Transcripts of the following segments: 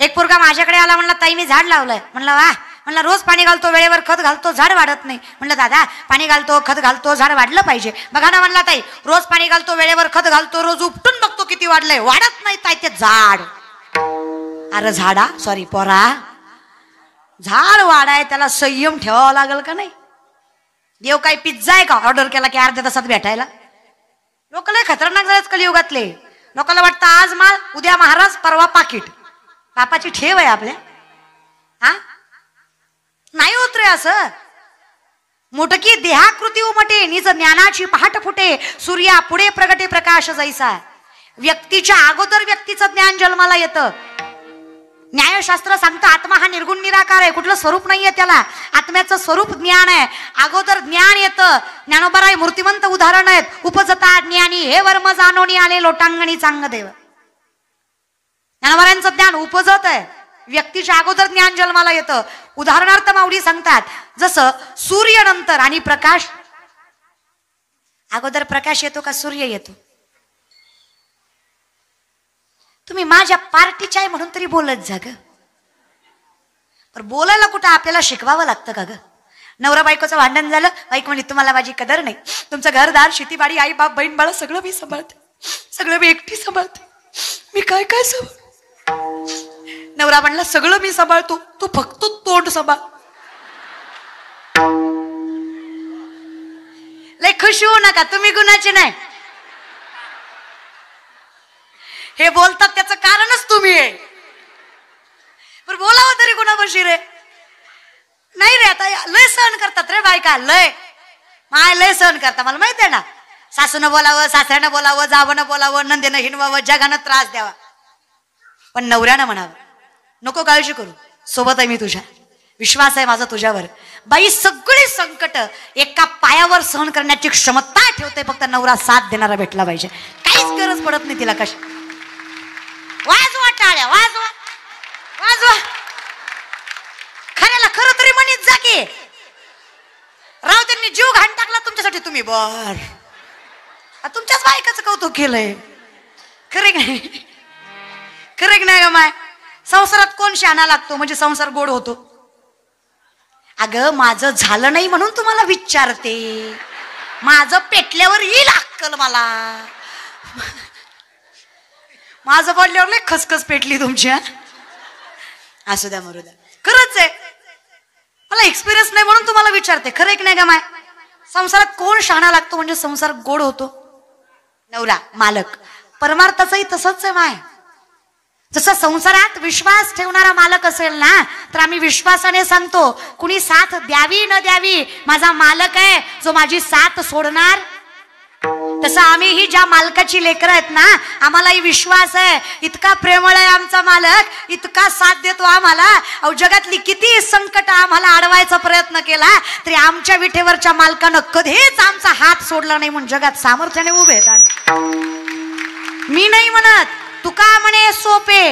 एक पोरगा माझ्याकडे आला, म्हणला ताई मी झाड लावलंय. म्हणलं वा. म्हणलं रोज पाणी घालतो, वेळेवर खत घालतो, झाड वाढत नाही. म्हणलं दादा पाणी घालतो, खत घालतो, झाड वाढलं पाहिजे. बघा ना. म्हणला ताई रोज पाणी घालतो, वेळेवर खत घालतो, रोज उपटून बघतो किती वाढलंय, वाढत नाही ताई ते झाड. अरे झाडा सॉरी पोरा, झाड वाढाय त्याला संयम ठेवावा लागेल का नाही? देव काय पिझ्झा आहे का ऑर्डर केला की अर्ध्या तासात भेटायला? लोक लय खतरनाक झालेत कलियुगातले. लोकांना वाटतं आज माल, उद्या महाराज, परवा पाकिट. बापाची ठेव आहे आपल्या. हा नाही होत रे असं. मोठकी देहाकृती उमटे, निज ज्ञानाची पहाट फुटे, सूर्या पुढे प्रगटे प्रकाश जैसा. व्यक्तीच्या अगोदर व्यक्तीचं ज्ञान जन्माला येतं. न्यायशास्त्र सांगतं आत्मा हा निर्गुण निराकार आहे, कुठलं स्वरूप नाहीये त्याला. आत्म्याचं स्वरूप ज्ञान आहे. अगोदर ज्ञान येतं. ज्ञानोबराय मूर्तिमंत उदाहरण आहेत. उपजता ज्ञानी हे वर्म जानोनी आले लोटांगणी चांग देव. ज्ञानोबरायांचं ज्ञान उपजत आहे. व्यक्तीच्या अगोदर ज्ञान जन्माला येतं. उदाहरणार्थ माऊली सांगतात जसं सूर्य नंतर आणि प्रकाश. अगोदर प्रकाश येतो का सूर्य येतो? तुम्ही माझ्या पार्टीच्या आहे म्हणून तरी बोलत जा ग. पण बोलायला कुठं आपल्याला शिकवावं लागतं का ग? नवरा बायकोचं भांडण झालं, बाईक म्हणली तुम्हाला माझी कदर नाही, तुमचं घरदार शेतीबाडी आई बाप बहीण बाळ सगळं मी सांभाळते, सगळं मी एकटी सांभाळते, मी काय काय सांभाळ. नवरा म्हणला सगळं मी सांभाळतो, तू फक्त तोंड सांभाळ. लय खुश होऊ नका, तुम्ही गुणाचे नाही. हे बोलतात त्याचं कारणच तुम्ही आहे. पण बोलावं तरी कुणापाशी रे? नाही रे. आता लय सहन करतात रे बायका, लय माय लय सहन करतात. मला माहिती आहे ना, सासूनं बोलावं, सासऱ्यानं बोलावं, जावनं बोलावं, नंदेनं हिणवावं, जगानं त्रास द्यावा. पण नवऱ्यानं म्हणावं नको काळजी करू, सोबत आहे मी तुझ्या, विश्वास आहे माझा तुझ्यावर. बाई सगळी संकट एका पायावर सहन करण्याची क्षमता ठेवते. फक्त नवरा साथ देणारा भेटला पाहिजे. काहीच गरज पडत नाही तिला. कशी वाजवा टाळ्या, वाजवा वाजवा. खऱ्याला खरं तरी म्हणीत जा की राव त्यांनी जीव घाण टाकला तुमच्यासाठी, तुम्ही बर तुमच्याच बायकाचं कौतुक केलंय. खरे नाही, खरे नाही ग माय. संसारात कोण शहाणा लागतो म्हणजे संसार गोड होतो? अगं माझं झालं नाही म्हणून तुम्हाला विचारते. माझं पेटल्यावर येईल अक्कल मला. माझं पडल्यावर लय खसखस पेटली तुमच्या. असू द्या मरू द्या. खरंच आहे, मला एक्सपिरियन्स नाही म्हणून तुम्हाला विचारते. खरं एक नाही का माय? संसारात कोण शहाणा लागतो म्हणजे संसार गोड होतो? नवरा, मालक. परमार्थाचंही तसंच आहे माय. जसं संसारात विश्वास ठेवणारा मालक असेल ना, तर आम्ही विश्वासाने सांगतो कुणी साथ द्यावी न द्यावी, माझा मालक आहे जो माझी साथ सोडणार. तसं आम्हीही ज्या मालकाची लेकरं आहेत ना, आम्हालाही विश्वास आहे. इतका प्रेमळ आहे आमचा मालक, इतका साथ देतो आम्हाला. अहो जगातली किती संकट आम्हाला अडवायचा प्रयत्न केला तरी आमच्या विठेवरच्या मालकानं कधीच आमचा हात सोडला नाही. म्हणून जगात सामर्थ्याने उभे आहेत. मी नाही म्हणत, तुका म्हणे सोपे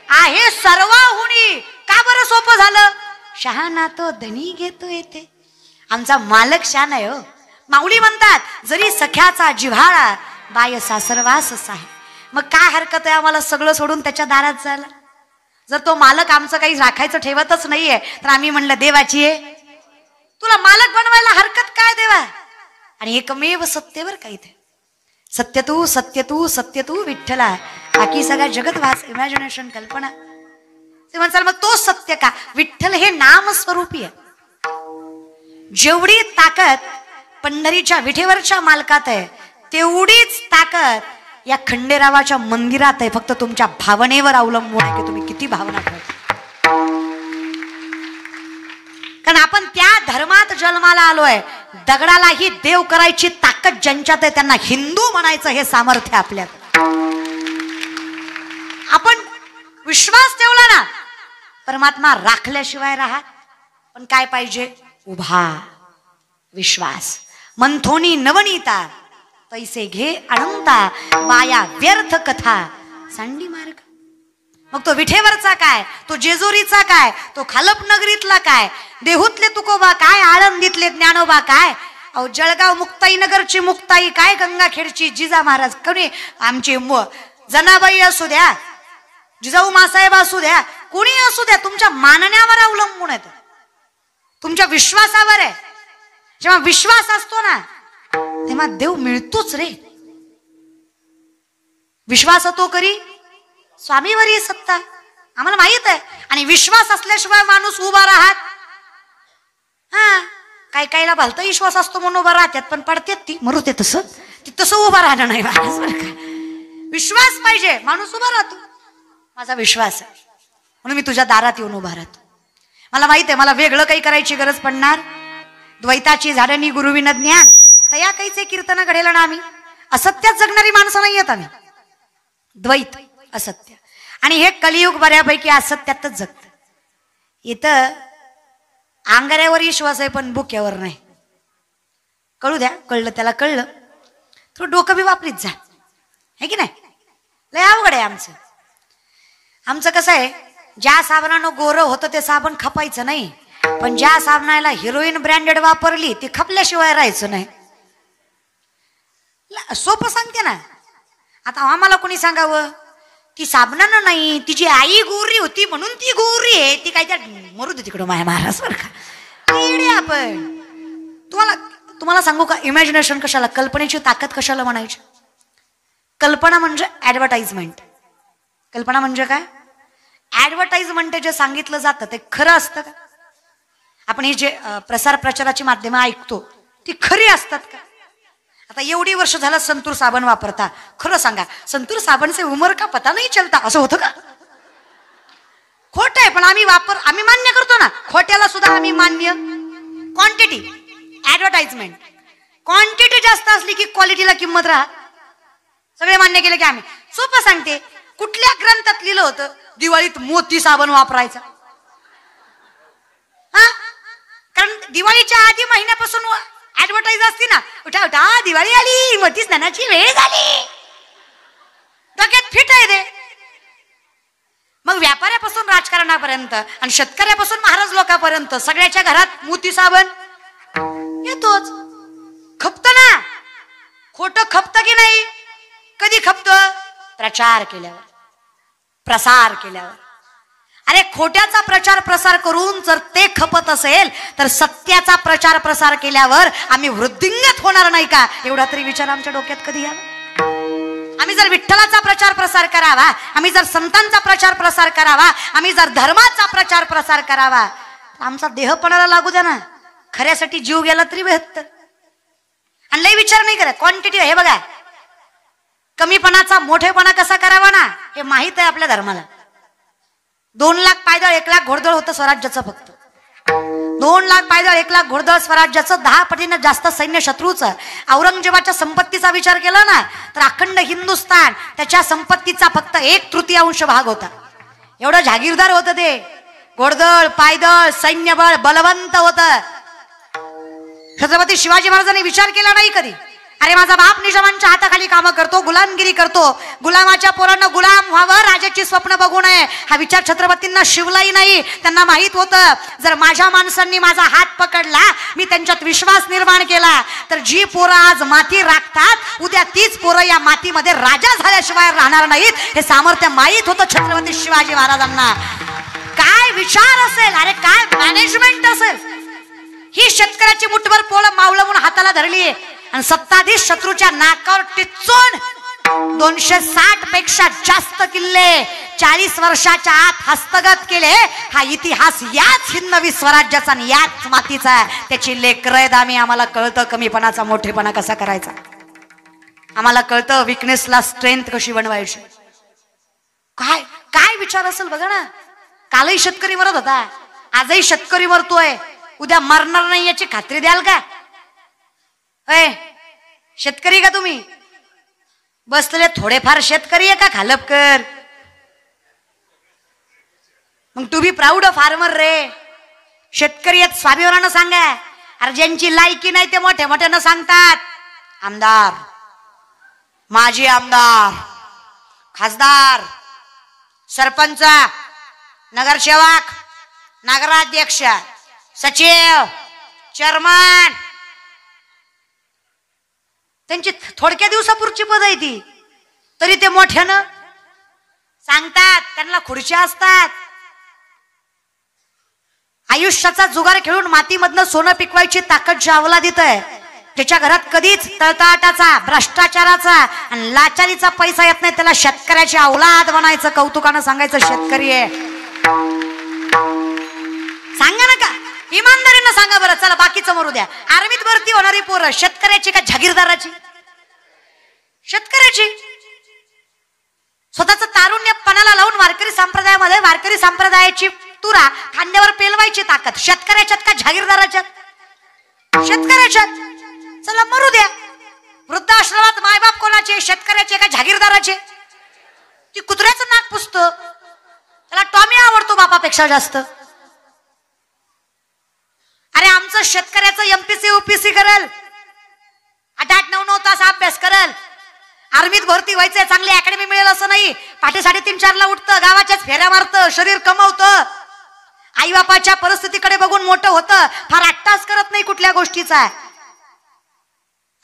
आहे सर्वाहुनी. का बरं सोपं झालं? शहाणा तो धनी घेतो येते. आमचा मालक शहाणा आहे हो. माऊली म्हणतात जरी सख्याचा जिव्हाळा बाय सासरवास आहे. मग काय हरकत आहे आम्हाला सगळं सोडून त्याच्या दारात जायला? जर तो मालक आमचं काही राखायचं ठेवतच नाहीये तर आम्ही म्हणलं देवाची आहे, तुला मालक बनवायला हरकत काय देवा? आणि एकमेव सत्यवर काही ते सत्य तू सत्य तू सत्य तू विठ्ठला. बाकी सगळ्या जगत वास इमॅजिनेशन कल्पना. ते म्हणतात मग तो सत्य का? विठ्ठल हे नाम स्वरूपी आहे. जेवढी ताकद पंढरीच्या विठेवरच्या मालकात आहे तेवढीच ताकद या खंडेरावाच्या मंदिरात आहे. फक्त तुमच्या भावनेवर अवलंबून आहे की तुम्ही किती भावना ठेवता. कारण आपण त्या धर्मात जन्माला आलोय. दगडालाही देव करायची ताकद ज्यांच्यात आहे त्यांना हिंदू म्हणायचं हे सामर्थ्य आपल्यात. आपण विश्वास ठेवला ना, परमात्मा राखल्याशिवाय राहत. पण काय पाहिजे? उभा विश्वास. मंथोनी नवनीता पैसे घे अनंता, वाया व्यर्थ कथा सांडी मार्ग. मग तो विठेवरचा काय, तो जेजुरीचा काय, तो खालपनगरीतला काय, देहूतले तुकोबा काय, आळंदीतले ज्ञानोबा काय, अहो जळगाव मुक्ताई नगरची मुक्ताई काय, गंगाखेडची जिजा महाराज कोणी, आमची जनाबाई असू द्या, जिजाऊ मासाहेब असू द्या, कोणी असू द्या, तुमच्या मानण्यावर अवलंबून आहे, तुमच्या विश्वासावर आहे. जेव्हा विश्वास असतो ना तेव्हा देव मिळतोच रे. विश्वास तो करी स्वामीवरी सत्ता, आम्हाला माहित आहे. आणि विश्वास असल्याशिवाय माणूस उभा राहत. हा, काही काहीला भलता विश्वास असतो म्हणून उभा राहतात, पण पडतात ती मरू ते तसं उभा राहणं नाही. विश्वास पाहिजे, माणूस उभा राहतो. माझा विश्वास आहे म्हणून मी तुझ्या दारात येऊन उभा राहतो. मला माहित आहे मला वेगळं काही करायची गरज पडणार. द्वैताची झाडणी गुरुविन ज्ञान तया काहीचे कीर्तन घडेल ना. आम्ही असत्यात जगणारी माणसं नाही येत. आम्ही द्वैत असत्य आणि हे कलियुग बऱ्यापैकी असत्यातच जगत. इथं आंगाऱ्यावर विश्वास आहे पण बुक्यावर नाही. कळू द्या, कळलं त्याला कळलं. थोडं डोकं बी वापरीत जा, है की नाही. लय अवघड आहे आमचं. आमचं कसं आहे, ज्या साबणानं गोरं होतं ते साबण खपायचं नाही, पण ज्या साबणाला हिरोईन ब्रँडेड वापरली ती खपल्याशिवाय राहायचं नाही. सोपं सांगते ना. आता आम्हाला कोणी सांगावं ती साबणानं नाही, तिची आई गोरी होती म्हणून ती गोरी आहे, ती काय त्या मरू दे तिकडं माया महाराज बरं का. आपण तुम्हाला सांगू का, इमॅजिनेशन कशाला, कल्पनेची ताकद कशाला म्हणायची. कल्पना म्हणजे ऍडव्हर्टाइजमेंट. कल्पना म्हणजे काय, ऍडव्हर्टाइजमेंट जे सांगितलं जातं ते खरं असतं का. आपण हे जे प्रसार प्रचाराची माध्यमं ऐकतो ती खरी असतात का. आता एवढी वर्ष झालं संतूर साबण वापरता, खरं सांगा संतूर साबण से उमर का पता नाही चलता असं होतं का. खोट आहे पण आम्ही मान्य करतो ना. खोट्याला सुद्धा आम्ही मान्य. क्वांटिटी, ऍडव्हर्टाइजमेंट, क्वांटिटी जास्त असली की क्वालिटीला किंमत राहा. सगळे मान्य केले की आम्ही. सोपं सांगते, कुठल्या ग्रंथात लिहिलं होतं दिवाळीत मोती साबण वापरायचा. हा, कारण दिवाळीच्या आधी महिन्यापासून ऍडव्हर्टाईज असते ना, उठा उठा दिवाळी आली, मोती स्नानाची वेळ झाली, डोक्यात फिट आहे ते. मग व्यापाऱ्यापासून राजकारणापर्यंत आणि शेतकऱ्यापासून महाराज लोकांपर्यंत सगळ्याच्या घरात मोती साबण येतोच. खपत ना. खोटं खपतं की नाही. कधी खपतं, प्रचार केल्यावर, प्रसार केल्यावर. अरे खोट्याचा प्रचार प्रसार करून जर ते खपत असेल तर सत्याचा प्रचार प्रसार केल्यावर आम्ही वृद्धिंगत होणार नाही का, एवढा तरी विचार आमच्या डोक्यात कधी आला. आम्ही जर विठ्ठलाचा प्रचार प्रसार करावा, आम्ही जर संतांचा प्रचार प्रसार करावा, आम्ही जर धर्माचा प्रचार प्रसार करावा, आमचा देहपणाला लागू द्या ना. खऱ्यासाठी जीव गेला तरी बेहत्तर. आणि लई विचार नाही करत. क्वांटिटी हे बघा, कमीपणाचा मोठेपणा कसा करावा ना हे माहित आहे आपल्या धर्माला. 2 लाख पायदळ 1 लाख घोडदळ होतं स्वराज्याचं. फक्त 2 लाख पायदळ 1 लाख घोडदळ स्वराज्याचं 10 पटीनं जास्त सैन्य शत्रूचं. औरंगजेबाच्या संपत्तीचा विचार केला ना तर अखंड हिंदुस्थान त्याच्या संपत्तीचा फक्त 1/3 भाग होता. एवढं जहागीरदार होतं ते. घोडदळ, पायदळ, सैन्यबळ बलवंत होतं. छत्रपती शिवाजी महाराजांनी विचार केला नाही कधी, अरे माझा बाप निजामांच्या हाताखाली कामं करतो, गुलामगिरी करतो, गुलामाच्या पोरांना गुलाम व्हावं, राजाची स्वप्न बघू नये, हा विचार छत्रपतींना शिवलाही नाही. त्यांना माहित होतं जर माझ्या माणसांनी माझा हात पकडला, मी त्यांच्यात विश्वास निर्माण केला तर जी पोरं आज माती राखतात उद्या तीच पोरं या मातीमध्ये राजा झाल्याशिवाय राहणार नाहीत. हे सामर्थ्य माहित होतं छत्रपती शिवाजी महाराजांना. काय विचार असेल, अरे काय मॅनेजमेंट असेल. ही शेतकऱ्याची मुठभर पोळं मावळं म्हणून हाताला धरली आणि सत्ताधीश शत्रूच्या नाकावर टिचून 260 पेक्षा जास्त किल्ले 40 वर्षाच्या आत हस्तगत केले. हा इतिहास याच हिंदवी स्वराज्याचा आणि याच मातीचा. त्याची लेकरं आम्ही. आम्हाला कळतं कमीपणाचा मोठेपणा कसा करायचा. आम्हाला कळतं विकनेसला स्ट्रेंथ कशी बनवायची. काय काय विचार असेल बघा ना. कालही शेतकरी मरत होता, आजही शेतकरी मरतोय, उद्या मरणार नाही याची खात्री द्याल का. शेतकरी का तुम्ही बसलेले थोडेफार शेतकरी आहे का खालपकर. मग to be proud of farmer रे. शेतकरी आहेत स्वाभिमानानं सांगा. अरे ज्यांची लायकी नाही ते मोठ्या मोठ्यानं सांगतात. आमदार, माजी आमदार, खासदार, सरपंच, नगरसेवक, नगराध्यक्ष, सचिव, चेअरमन, त्यांची थोडक्या दिवसापूर्वीची पद आहे ती, तरी ते मोठ्यानं सांगतात. त्यांना खुर्च्या असतात. आयुष्याचा जुगार खेळून मातीमधनं सोनं पिकवायची ताकद ज्या अवलादीत आहे, ज्याच्या घरात कधीच तळतळाटाचा, भ्रष्टाचाराचा आणि लाचारीचा पैसा येत नाही, त्याला शेतकऱ्याची औलाद बनायचं, कौतुकानं सांगायचं शेतकरी आहे. सांगा ना का, इमानदारीनं सांगा बरं. चला बाकीचं मरू द्या. आर्मीत भरती होणारी पोरं शेतकऱ्याची का जागीरदाराची? शेतकऱ्याची. स्वतःच तारुण्य पणाला लावून वारकरी संप्रदायामध्ये वारकरी संप्रदायाची तुरा खांद्यावर पेलवायची ताकद शेतकऱ्याच्यात का जागीरदाराच्यात? शेतकऱ्याच्यात. चला मरू द्या. वृद्धाश्रमात मायबाप कोणाचे, शेतकऱ्याचे का जागीरदाराचे? ती कुत्र्याचं नाक पुसत, त्याला टॉमी आवडतो बापापेक्षा जास्त. अरे आमचं शेतकऱ्याचं एमपीसी UPC करेल, 8-8, 9-9 तास अभ्यास करेल. आर्मीत भरती व्हायचंय, चांगली अकॅडमी मिळेल असं नाही. पहाटे 3:30-4 ला उठतं, गावाच्याच फेऱ्या मारतं, शरीर कमवतं, आई बापाच्या परिस्थितीकडे बघून मोठं होतं, फार अट्टास करत नाही कुठल्या गोष्टीचा.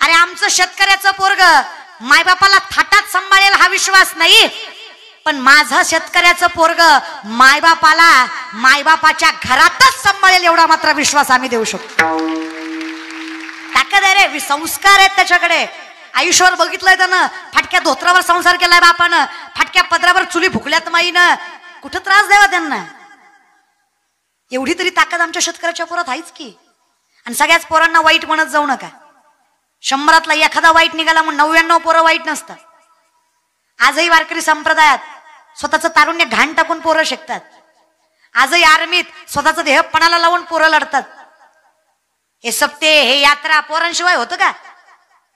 अरे आमचं शेतकऱ्याचं पोरग मायबापाला थाटात सांभाळेल हा विश्वास नाही, पण माझं शेतकऱ्याचं पोरग मायबापाला मायबापाच्या घरातच सांभाळेल एवढा मात्र विश्वास आम्ही देऊ शकतो. ताकद आहे रे, संस्कार आहेत त्याच्याकडे. आयुष्यावर बघितलंय त्यानं, फाटक्या धोत्रावर संसार केलाय बापानं, फाटक्या पदरावर चुली फुकल्यात माईनं. कुठं त्रास द्यावा त्यांना? एवढी तरी ताकद आमच्या शेतकऱ्याच्या पोरात आहेच की. आणि सगळ्याच पोरांना वाईट म्हणत जाऊ नका. 100 एखादा वाईट निघाला म्हणून 99 पोरं वाईट नसतात. आजही वारकरी संप्रदायात स्वतःचं तारुण्य घाण टाकून पोरं शिकतात. आजही आर्मीत स्वतःचं देहपणाला लावून पोरं लढतात. हे सप्ते, हे यात्रा पोरांशिवाय होतं का?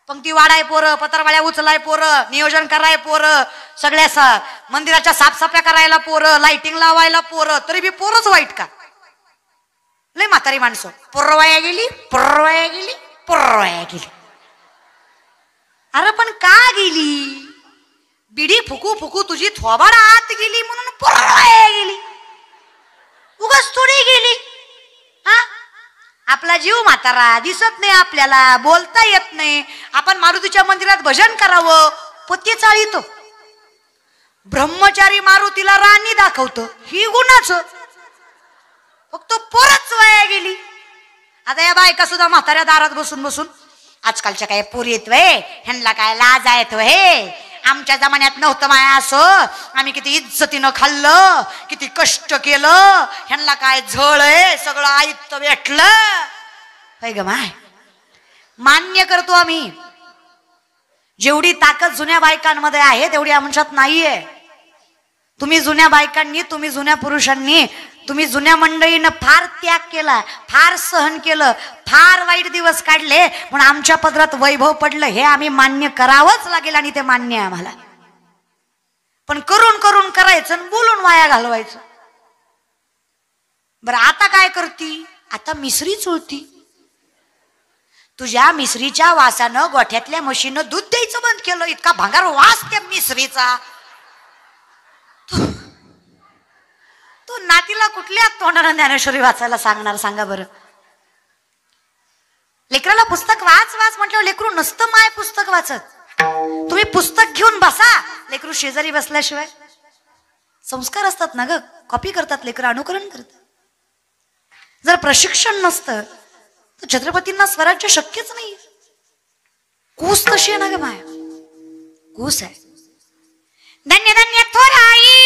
पंक्ती वाढाय पोरं, पत्रवाळ्या उचलाय पोरं, नियोजन कराय पोरं, सगळ्या मंदिराच्या साफसफाया करायला पोरं, लाइटिंग लावायला पोरं, तरी बी पोरच वाईट का? लय म्हातारी माणसं, पोरवाया गेली, पोरवाया गेली, पोरवाया गेली. अरे पण का गेली? बिडी फुकू फुकू तुझी थोबाड आत गेली म्हणून पोरवाया गेली, उगाच थोडी गेली. हा, आपला जीव म्हातारा, दिसत नाही आपल्याला, बोलता येत नाही. आपण मारुतीच्या मंदिरात भजन करावं, पत्ती चाळीतो. ब्रह्मचारी मारुतीला राणी दाखवतो, ही गुणाचं. फक्त पोरच वाया गेली. आता या बायका सुद्धा म्हाताऱ्या दारात बसून बसून, आजकालच्या काय पोरी येत वय, ह्यांना काय लाज आहेत हे, आमच्या जमान्यात नव्हतं माया असं, आम्ही किती इज्जतीनं खाल्लं, किती कष्ट केलं, ह्यांना काय झळ आहे, सगळं आयत्त भेटलं. काय ग माय, मान्य करतो आम्ही. जेवढी ताकद जुन्या बायकांमध्ये आहे तेवढी आमच्यात नाहीये. तुम्ही जुन्या बायकांनी, तुम्ही जुन्या पुरुषांनी, तुम्ही जुन्या मंडळीनं फार त्याग केला, फार सहन केलं, फार वाईट दिवस काढले, म्हणून आमच्या पदरात वैभव पडलं. हे आम्ही मान्य करावंच लागेल आणि ते मान्य आहे आम्हाला. पण करून करून करायचं आणि बोलून वाया घालवायचं. बरं आता काय करती? आता मिसरी चोळती. तुझ्या मिसरीच्या वासानं गोठ्यातल्या म्हशीनं दूध द्यायचं बंद केलं. इतका भंगार वास त्या मिसरीचा. तू नातीला कुठल्या तोंडानं ज्ञानेश्वरी वाचायला सांगणार सांगा बरं? लेकराला पुस्तक वाच वाच म्हटल्यावर लेकरू नसतं माय पुस्तक वाचत. तुम्ही पुस्तक घेऊन बसा, लेकरू शेजारी बसल्याशिवाय. संस्कार असतात ना ग, कॉपी करतात लेकरं, अनुकरण करतात. जर प्रशिक्षण नसतं तर छत्रपतींना स्वराज्य शक्यच नाही. कूस तशी आहे ना ग माय, कूस आहे. धन्य धन्य थोराई